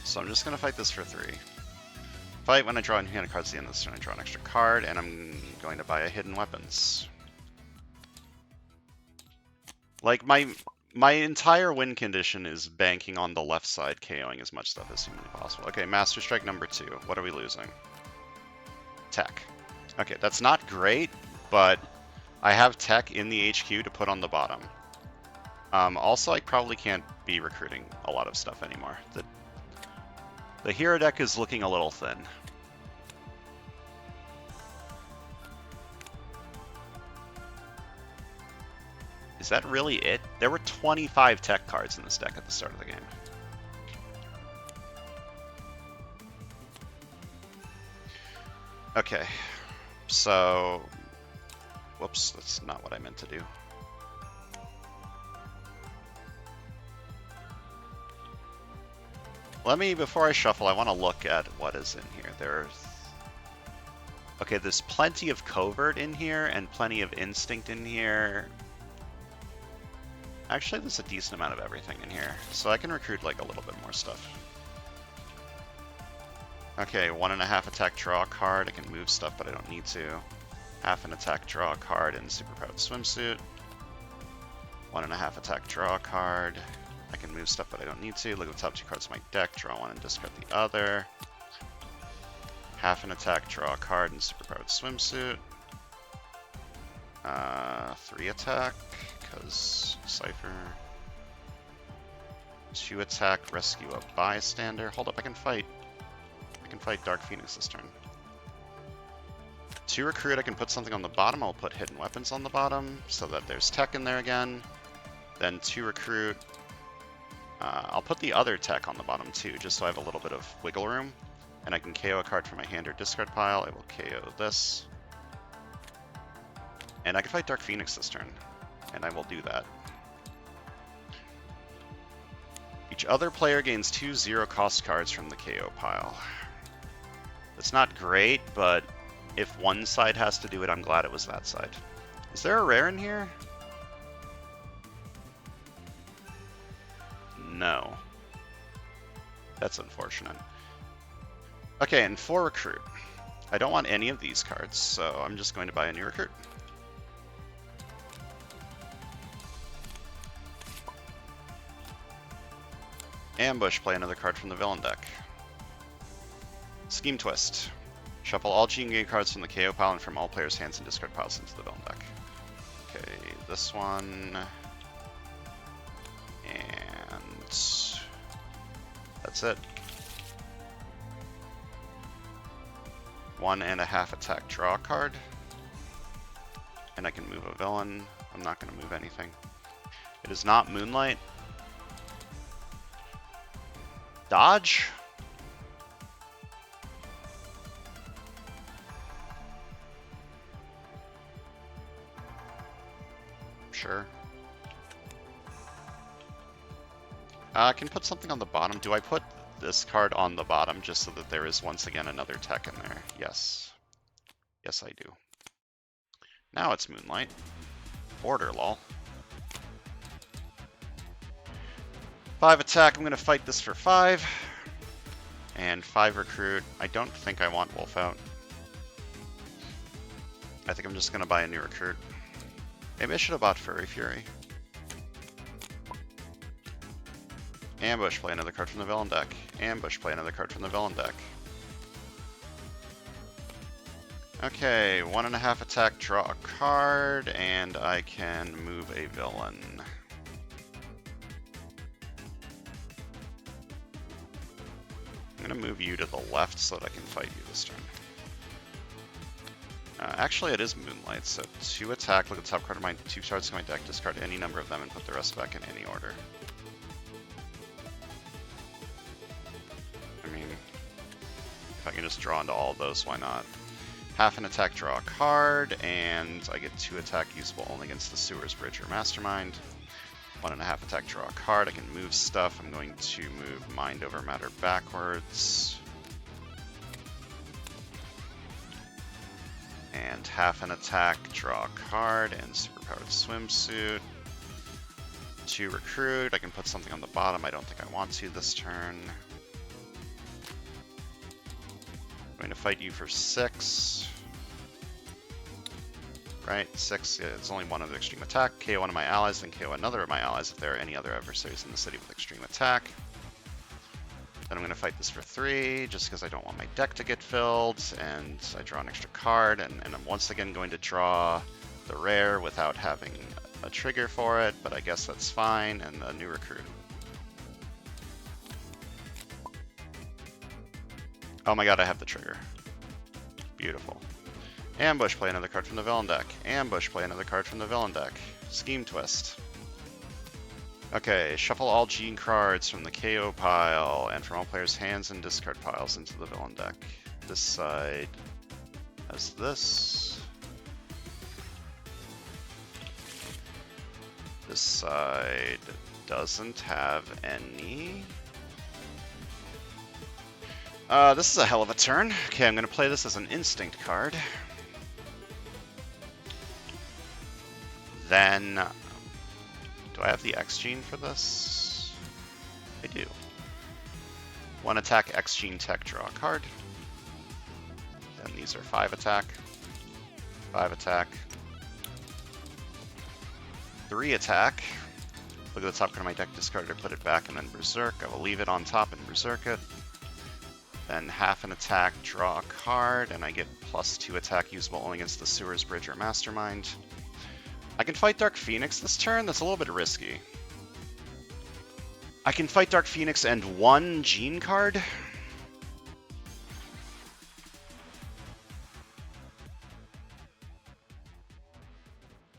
so I'm just gonna fight this for 3. Fight when I draw in hand cards at the end of this turn. I draw an extra card, and I'm going to buy a hidden weapons. Like my entire win condition is banking on the left side KOing as much stuff as humanly possible. Okay, Master Strike number 2. What are we losing? Tech. Okay, that's not great, but I have tech in the HQ to put on the bottom. Also, I probably can't be recruiting a lot of stuff anymore. The hero deck is looking a little thin. Is that really it? There were 25 tech cards in this deck at the start of the game. Okay, so... Whoops, that's not what I meant to do. Before I shuffle, I want to look at what is in here. Okay, there's plenty of Covert in here, and plenty of Instinct in here. Actually, there's a decent amount of everything in here, so I can recruit like a little bit more stuff. Okay, 1.5 attack, draw a card. I can move stuff, but I don't need to. Half an attack, draw a card in Superpowered Swimsuit. 1.5 attack, draw a card. I can move stuff, but I don't need to. Look at the top 2 cards of my deck, draw one and discard the other. Half an attack, draw a card in Superpowered Swimsuit. 3 attack, because Cypher. 2 attack, rescue a bystander. Hold up, I can fight Dark Phoenix this turn. 2 recruit, I can put something on the bottom. I'll put hidden weapons on the bottom, so that there's tech in there again. Then 2 recruit. I'll put the other tech on the bottom too, just so I have a little bit of wiggle room. And I can KO a card from my hand or discard pile. I will KO this. And I can fight Dark Phoenix this turn, and I will do that. Each other player gains 2 0-cost cards from the KO pile. It's not great, but if one side has to do it, I'm glad it was that side. Is there a rare in here? No. That's unfortunate. Okay, and 4 recruit. I don't want any of these cards, so I'm just going to buy a new recruit. Ambush, play another card from the villain deck. Scheme Twist. Shuffle all G-Engage cards from the KO pile and from all players' hands and discard piles into the villain deck. Okay, this one. And that's it. 1.5 attack, draw a card. And I can move a villain. I'm not going to move anything. It is not Moonlight. Dodge? Sure. I can put something on the bottom. Do I put this card on the bottom just so that there is once again another tech in there? Yes. Yes, I do. Now it's Moonlight. Order, lol. 5 attack, I'm going to fight this for 5. And 5 recruit. I don't think I want Wolf out. I think I'm just going to buy a new recruit. Maybe I should have bought Furry Fury. Ambush, play another card from the villain deck. Ambush, play another card from the villain deck. Okay, 1.5 attack, draw a card, and I can move a villain. I'm going to move you to the left so that I can fight you this turn. Actually, it is Moonlight, so 2 attack, look at the top card of my 2 cards in my deck, discard any number of them, and put the rest back in any order. I mean, if I can just draw into all of those, why not? Half an attack, draw a card, and I get 2 attack usable only against the Sewers Bridge or Mastermind. 1.5 attack, draw a card. I can move stuff. I'm going to move Mind Over Matter backwards. And and half an attack, draw a card, and superpowered swimsuit. 2 recruit. I can put something on the bottom. I don't think I want to this turn. I'm going to fight you for 6. Right, 6. Yeah, it's only one of the extreme attack. KO one of my allies, then KO another of my allies if there are any other adversaries in the city with extreme attack. Then I'm going to fight this for 3, just because I don't want my deck to get filled, and I draw an extra card, and I'm once again going to draw the rare without having a trigger for it, but I guess that's fine, and a new recruit. Oh my god, I have the trigger. Beautiful. Ambush, play another card from the villain deck. Ambush, play another card from the villain deck. Scheme Twist. Okay, shuffle all Gene cards from the KO pile and from all players' hands and discard piles into the villain deck. This side has this. This side doesn't have any. This is a hell of a turn. Okay, I'm going to play this as an instinct card. Then, do I have the X gene for this? I do. 1 attack, X gene tech, draw a card. Then these are 5 attack, 5 attack, 3 attack. Look at the top card of my deck, discard it, put it back, and then Berserk. I will leave it on top and Berserk it. Then half an attack, draw a card, and I get +2 attack usable only against the Sewers Bridge or Mastermind. I can fight Dark Phoenix this turn. That's a little bit risky. I can fight Dark Phoenix and 1 Gene card.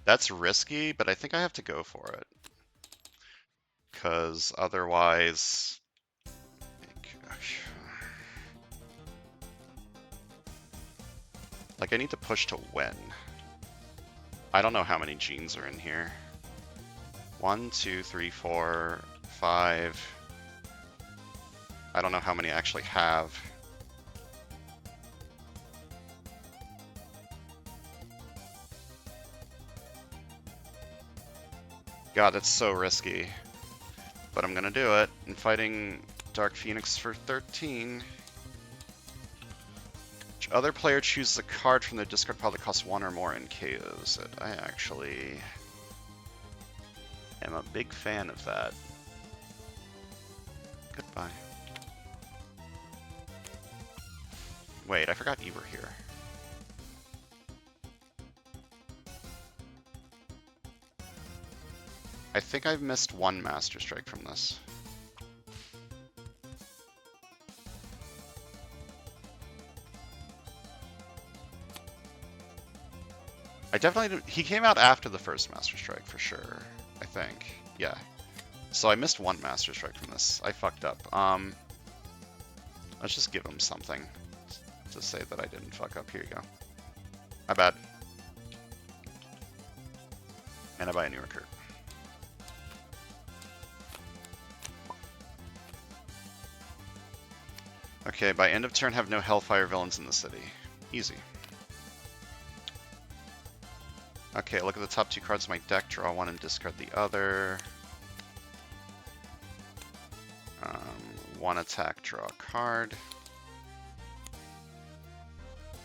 That's risky, but I think I have to go for it. Because otherwise... Like, I need to push to win. I don't know how many genes are in here. 1, 2, 3, 4, 5. I don't know how many I actually have. God, that's so risky. But I'm gonna do it. I'm fighting Dark Phoenix for 13. Which other player chooses a card from their discard pile that costs 1 or more and KOs it. I actually am a big fan of that. Goodbye. Wait, I forgot you were here. I think I've missed 1 Master Strike from this. I definitely didn't, he came out after the first Master Strike for sure, I think. Yeah. So I missed 1 Master Strike from this. I fucked up. Let's just give him something to say that I didn't fuck up. Here you go. My bad. And I buy a new recruit. Okay, by end of turn have no Hellfire villains in the city. Easy. Okay, look at the top 2 cards of my deck, draw 1 and discard the other. 1 attack, draw a card.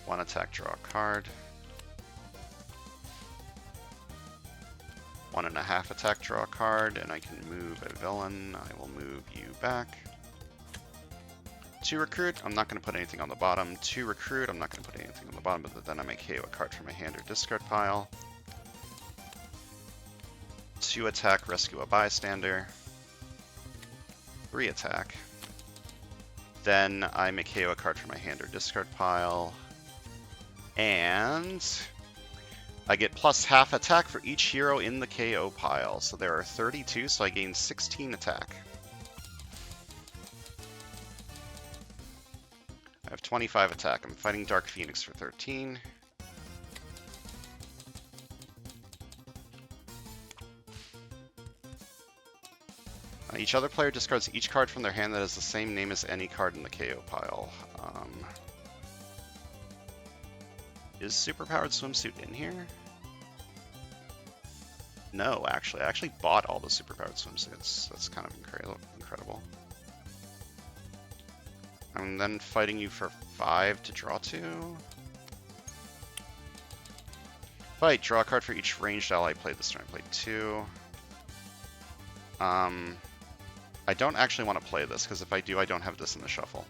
1 attack, draw a card. 1.5 attack, draw a card, and I can move a villain. I will move you back. 2 recruit, I'm not going to put anything on the bottom. 2 recruit, I'm not going to put anything on the bottom, but then I may KO a card from my hand or discard pile. 2 attack, rescue a bystander. 3 attack. Then I may KO a card from my hand or discard pile. And I get +1/2 attack for each hero in the KO pile. So there are 32, so I gain 16 attack. I have 25 attack. I'm fighting Dark Phoenix for 13. Each other player discards each card from their hand that has the same name as any card in the KO pile. Is Superpowered Swimsuit in here? No, actually. I actually bought all the Superpowered Swimsuits. That's kind of incredible. I'm then fighting you for 5 to draw 2. Fight, draw a card for each ranged ally played this turn. I played 2. I don't actually want to play this, because if I do, I don't have this in the shuffle.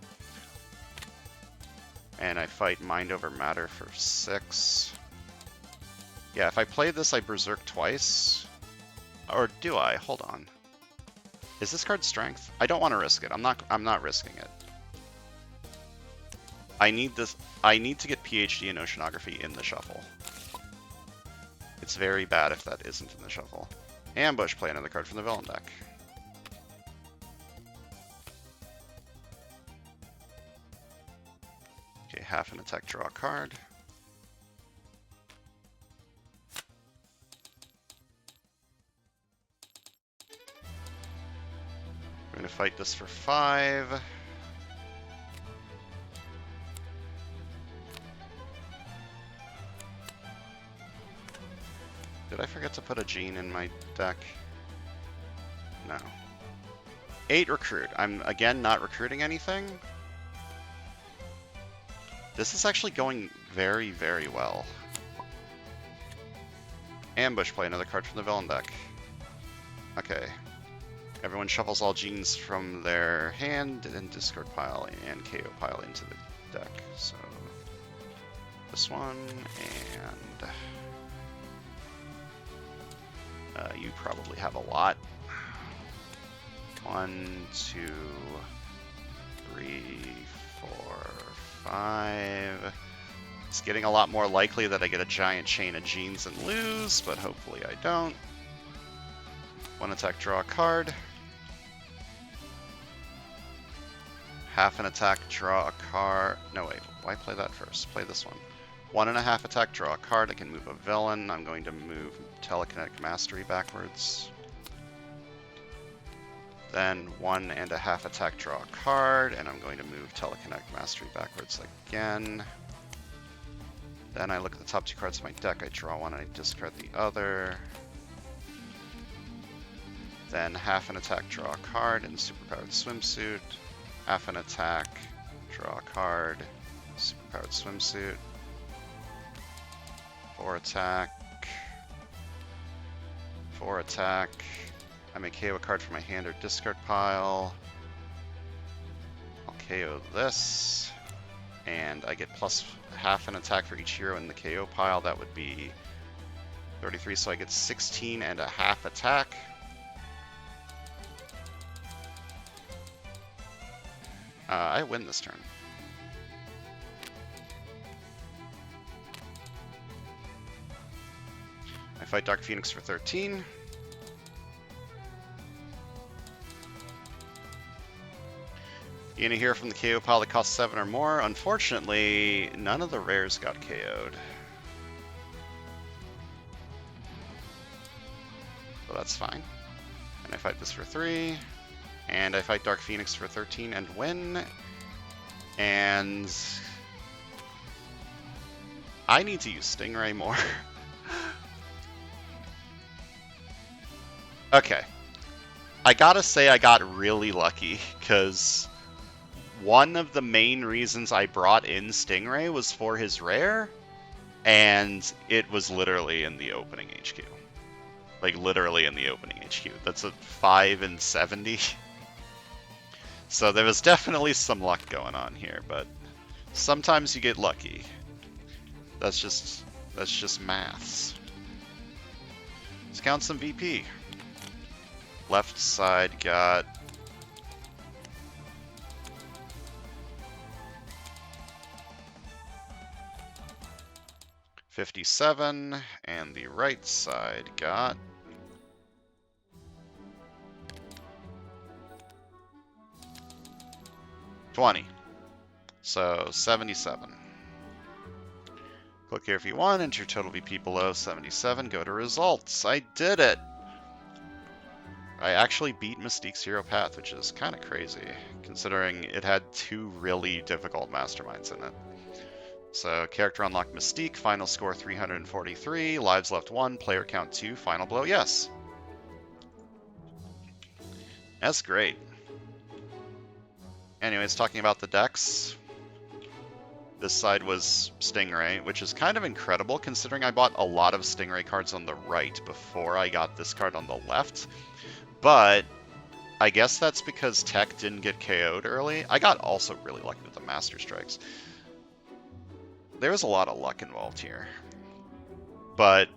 And I fight Mind Over Matter for 6. Yeah, if I play this, I Berserk twice. Or do I? Hold on. Is this card Strength? I don't want to risk it. I'm not risking it. I need this. I need to get PhD in Oceanography in the shuffle. It's very bad if that isn't in the shuffle. Ambush, play another card from the villain deck. Okay, half an attack, draw a card. We're going to fight this for 5. Did I forget to put a Gene in my deck? No. 8 recruit. I'm, again, not recruiting anything. This is actually going very, very well. Ambush, play another card from the villain deck. Okay. Everyone shuffles all Genes from their hand and discard pile and KO pile into the deck. So, this one, and... you probably have a lot. 1, 2, 3, 4, 5. It's getting a lot more likely that I get a giant chain of Genes and lose, but hopefully I don't. 1 attack, draw a card. Half an attack, draw a card. No, wait, why play that first? Play this one. 1.5 attack, draw a card. I can move a villain. I'm going to move Telekinetic Mastery backwards. Then 1.5 attack, draw a card, and I'm going to move Telekinetic Mastery backwards again. Then I look at the top 2 cards of my deck. I draw one and I discard the other. Then half an attack, draw a card in Superpowered Swimsuit. Half an attack, draw a card, Superpowered Swimsuit. 4 attack. 4 attack. I may KO a card from my hand or discard pile. I'll KO this. And I get plus half an attack for each hero in the KO pile. That would be 33, so I get 16.5 attack. I win this turn. I fight Dark Phoenix for 13. You gonna hear from the KO pile that costs 7 or more? Unfortunately, none of the rares got KO'd. So that's fine. And I fight this for 3. And I fight Dark Phoenix for 13 and win. And I need to use Stingray more. Okay. I gotta say I got really lucky, because one of the main reasons I brought in Stingray was for his rare, and it was literally in the opening HQ. Like, literally in the opening HQ. That's a 5 in 70. So there was definitely some luck going on here, but sometimes you get lucky. That's just maths. Let's count some VP. Left side got $57, and the right side got $20. So 77. Click here if you want, enter your total VP below 77, go to results. I did it! I actually beat Mystique's Hero Path, which is kind of crazy, considering it had 2 really difficult masterminds in it. So character unlocked Mystique, final score 343, lives left 1, player count 2, final blow, yes. That's great. Anyways, talking about the decks, this side was Stingray, which is kind of incredible considering I bought a lot of Stingray cards on the right before I got this card on the left. But I guess that's because Tech didn't get KO'd early. I got also really lucky with the Master Strikes. There was a lot of luck involved here. But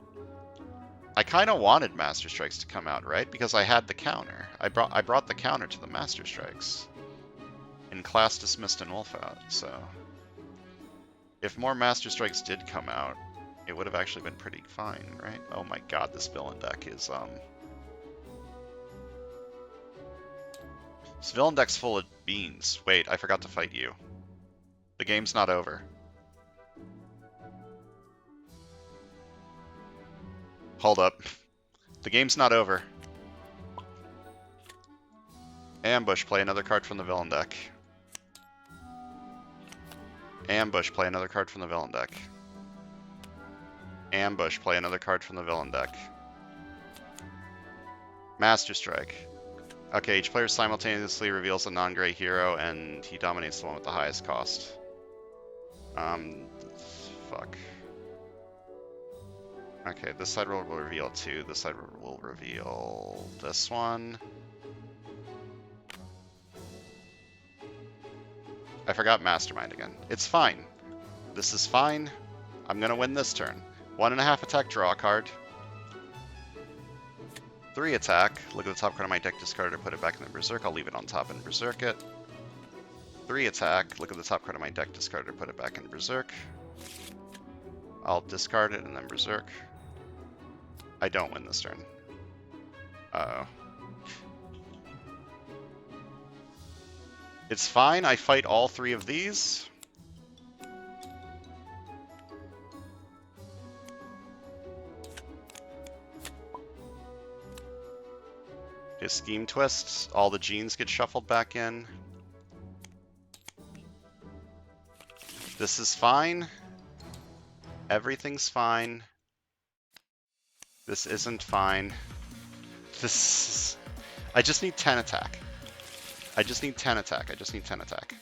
I kind of wanted Master Strikes to come out, right? Because I had the counter. I brought the counter to the Master Strikes. In Class Dismissed and Wolf Out, so... If more Master Strikes did come out, it would have actually been pretty fine, right? Oh my god, this villain deck is, This villain deck's full of beans. Wait, I forgot to fight you. The game's not over. Hold up. The game's not over. Ambush, play another card from the villain deck. Ambush, play another card from the villain deck. Ambush, play another card from the villain deck. Master Strike. Okay, each player simultaneously reveals a non-gray hero, and he dominates the one with the highest cost. Fuck. Okay, this side will reveal 2, this side will reveal this one. I forgot Mastermind again. It's fine. This is fine. I'm gonna win this turn. 1.5 attack, draw a card. 3 attack. Look at the top card of my deck, discard it, put it back in the Berserk. I'll leave it on top and Berserk it. 3 attack. Look at the top card of my deck, discard it, put it back in Berserk. I'll discard it and then Berserk. I don't win this turn. Uh-oh. It's fine, I fight all 3 of these. Okay, Scheme Twists, all the genes get shuffled back in. This is fine. Everything's fine. This isn't fine. This is... I just need 10 attack. I just need 10 attack. I just need 10 attack.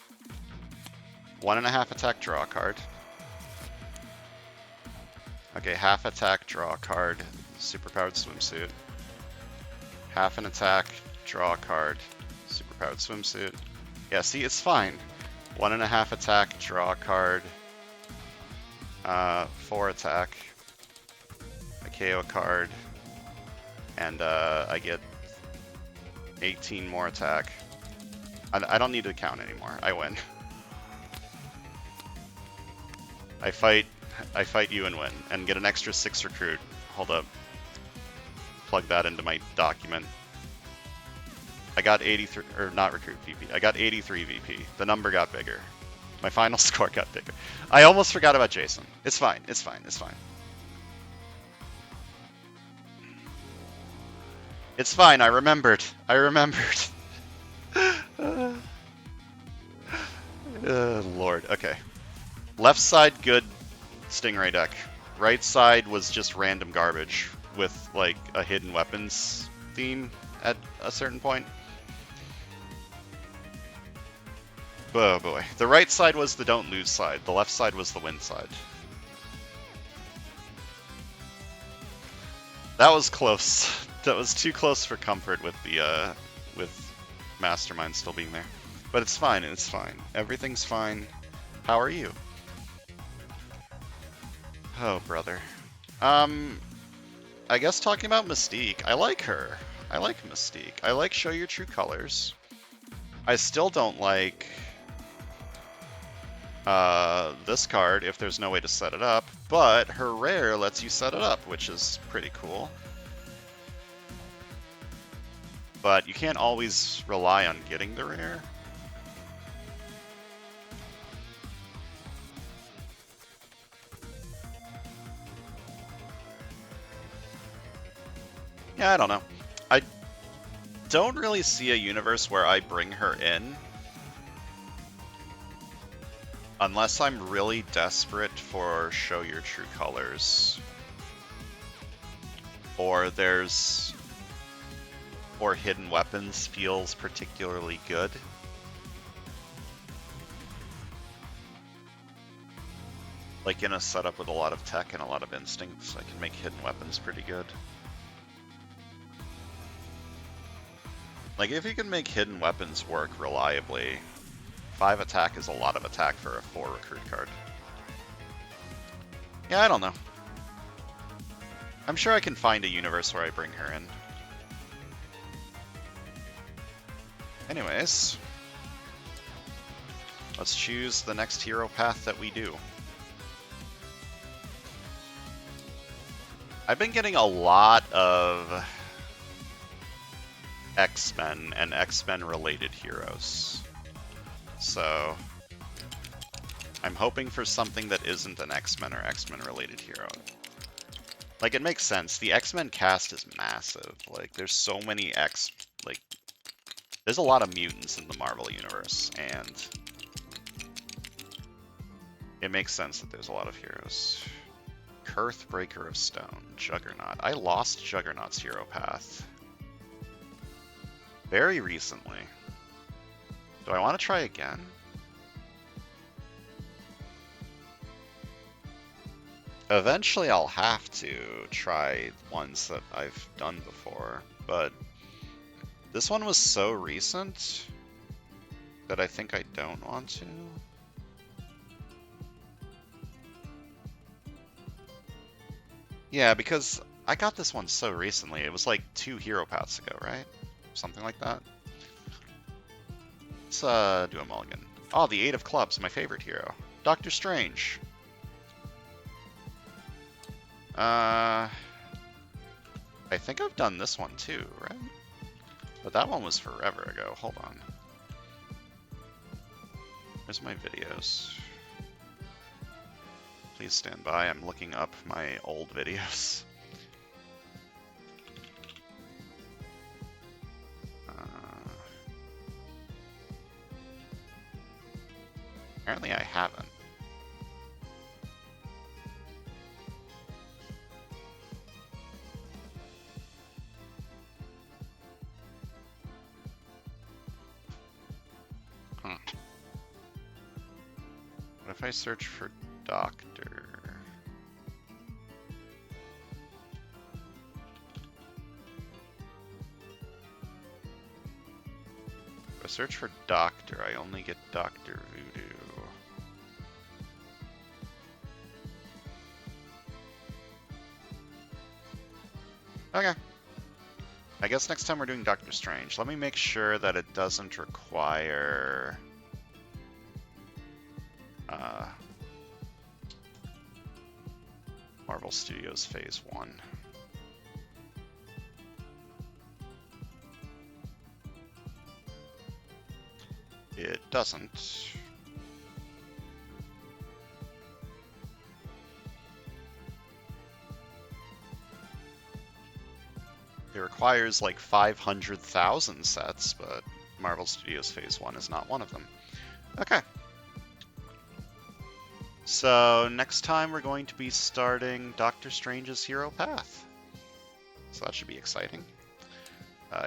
1.5 attack, draw a card. Okay, half attack, draw a card. Superpowered swimsuit. Half an attack, draw a card. Superpowered swimsuit. Yeah, see, it's fine. 1.5 attack, draw a card. 4 attack. I KO a card. And I get 18 more attack. I don't need to count anymore. I win. I fight you and win, and get an extra 6 recruit. Hold up. Plug that into my document. I got 83, or not recruit VP. I got 83 VP. The number got bigger. My final score got bigger. I almost forgot about Jason. It's fine. It's fine. It's fine. It's fine. I remembered. I remembered. Lord. Okay. Left side, good Stingray deck. Right side was just random garbage with, like, a hidden weapons theme at a certain point. Oh boy. The right side was the don't lose side. The left side was the win side. That was close. That was too close for comfort with the, with Mastermind still being there. But it's fine, it's fine. Everything's fine. How are you? Oh, brother. I guess talking about Mystique. I like her. I like Mystique. I like Show Your True Colors. I still don't like this card if there's no way to set it up, but her rare lets you set it up, which is pretty cool. But you can't always rely on getting the rare. Yeah, I don't know. I don't really see a universe where I bring her in. Unless I'm really desperate for Show Your True Colors. Or Hidden Weapons feels particularly good. Like in a setup with a lot of tech and a lot of instincts, I can make Hidden Weapons pretty good. Like if you can make Hidden Weapons work reliably, 5 attack is a lot of attack for a 4 recruit card. Yeah, I don't know. I'm sure I can find a universe where I bring her in. Anyways, let's choose the next hero path that we do. I've been getting a lot of X-Men and X-Men related heroes. So I'm hoping for something that isn't an X-Men or X-Men related hero. Like, it makes sense. The X-Men cast is massive. Like, there's so many there's a lot of mutants in the Marvel Universe, and it makes sense that there's a lot of heroes. Kurth, Breaker of Stone, Juggernaut. I lost Juggernaut's hero path very recently. Do I want to try again? Eventually I'll have to try ones that I've done before, but this one was so recent that I think I don't want to. Yeah, because I got this one so recently. It was like 2 hero paths ago, right? Something like that. Let's do a mulligan. Oh, the 8 of Clubs, my favorite hero. Doctor Strange. I think I've done this one too, right? But that one was forever ago. Hold on. Where's my videos? Please stand by. I'm looking up my old videos. Apparently I haven't. Huh. What if I search for Doctor? If I search for Doctor, I only get Dr. Voodoo. Okay. I guess next time we're doing Doctor Strange. Let me make sure that it doesn't require... Marvel Studios Phase 1. It doesn't. It requires like 500,000 sets, but Marvel Studios Phase 1 is not one of them. Okay. So next time we're going to be starting Doctor Strange's hero path. So that should be exciting.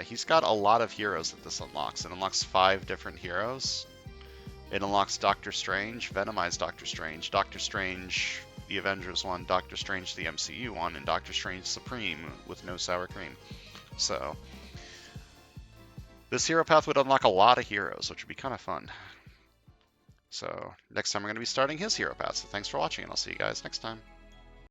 He's got a lot of heroes that this unlocks. It unlocks 5 different heroes. It unlocks Doctor Strange, Venomized Doctor Strange, Doctor Strange the Avengers one, Doctor Strange the MCU one, and Doctor Strange Supreme with no sour cream. So this hero path would unlock a lot of heroes, which would be kind of fun. So next time we're going to be starting his hero path. So thanks for watching, and I'll see you guys next time.